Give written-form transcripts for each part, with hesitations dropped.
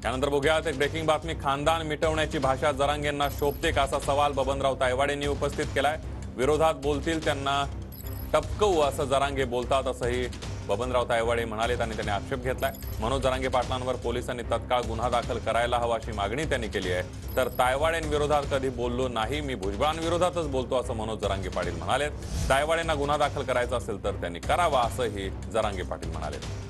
त्यानंतर बघूयात एक ब्रेकिंग बातमी। खानदान मिटवण्याची भाषा जरांगेंना शोभते का, असा सवाल बबनराव तायवाडेंनी उपस्थित केलाय। विरोधात बोलतील त्यांना टपकवू असं जरांगे बोलतात, असंही बबनराव तायवाडे म्हणाले आणि त्यांनी आक्षेप घेतलाय। मनोज जरांगे पाटलांवर पोलिसांनी तत्काळ गुन्हा दाखल करायला हवा अशी मागणी त्यांनी केली आहे। तर तायवाडेंविरोधात कधी बोललो नाही, मी भुजबळांविरोधातच बोलतो असं मनोज जरांगे पाटील म्हणाले। तायवाडेंना गुन्हा दाखल करायचा असेल तर त्यांनी करावा असंही जरांगे पाटील म्हणाले।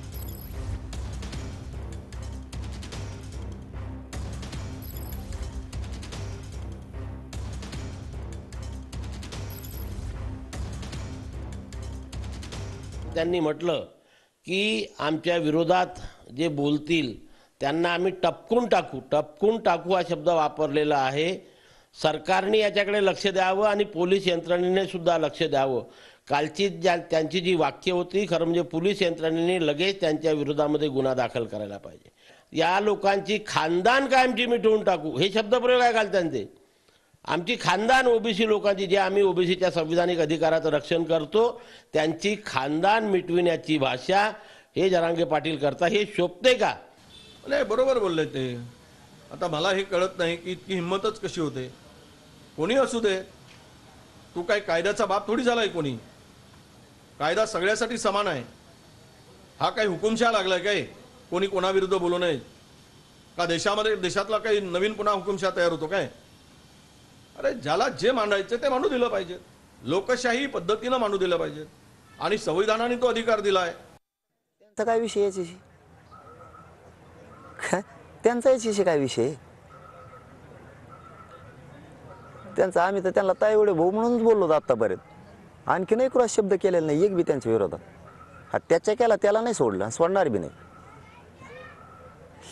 त्यांनी म्हटलं की आमच्या विरोधात जे बोलतील त्यांना आम्ही टपकून टाकू हा शब्द वापरलेला आहे। सरकारने याच्याकडे लक्ष द्यावं आणि पोलीस यंत्रणेने सुद्धा लक्ष द्यावं। कालची त्यांची जी वाक्य होती, खरं म्हणजे पोलीस यंत्रणेने लगेच त्यांच्या विरोधामध्ये गुन्हा दाखल करायला पाहिजे। या लोकांची खानदान कायमची मिटवून टाकू हे शब्दप्रयोग आहे काल त्यांचे। आमची खानदान ओबीसी लोकांची, जे आम्ही ओबीसीच्या संविधानिक अधिकाराचं रक्षण करतो, त्यांची खानदान मिटविण्याची भाषा हे जरांगे पाटील करता, हे शोभते का? नाही, बरोबर बोलले ते। आता मला हे कळत नाही की इतकी हिंमतच कशी होते। कोणी असू दे, तू काय कायद्याचा बाप थोडी झालाय कोणी। कायदा सगळ्यासाठी समान आहे। हा काही हुकुमशहा लागलाय काय कोणी कोणाविरुद्ध बोलू नये का? देशातला काही नवीन पुन्हा हुकुमशहा तयार होतो काय? अरे ज्याला जे मांडायचं ते मांडू दिलं पाहिजे, लोकशाही पद्धतीनं मांडू दिलं पाहिजे आणि संविधानाने तो अधिकार दिलाय। त्यांचा काय विषय याच्याशी? त्यांचा याच्याशी काय विषय? त्यांचा आम्ही तर त्यांना तायवाडे भाऊ म्हणूनच बोललो आतापर्यंत। आणखी नाही क्रॉस शब्द केलेला नाही एक बी त्यांच्या विरोधात। हा त्याच्या केला त्याला नाही सोडला, सोडणार बी नाही।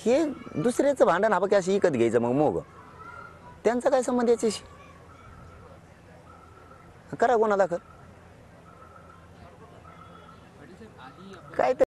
हे दुसऱ्याचं भांडण हा बघ अशी विकत घ्यायचं मग मोग, त्यांचा काय संबंध याच्याशी? करा गुन्हा दाखल काय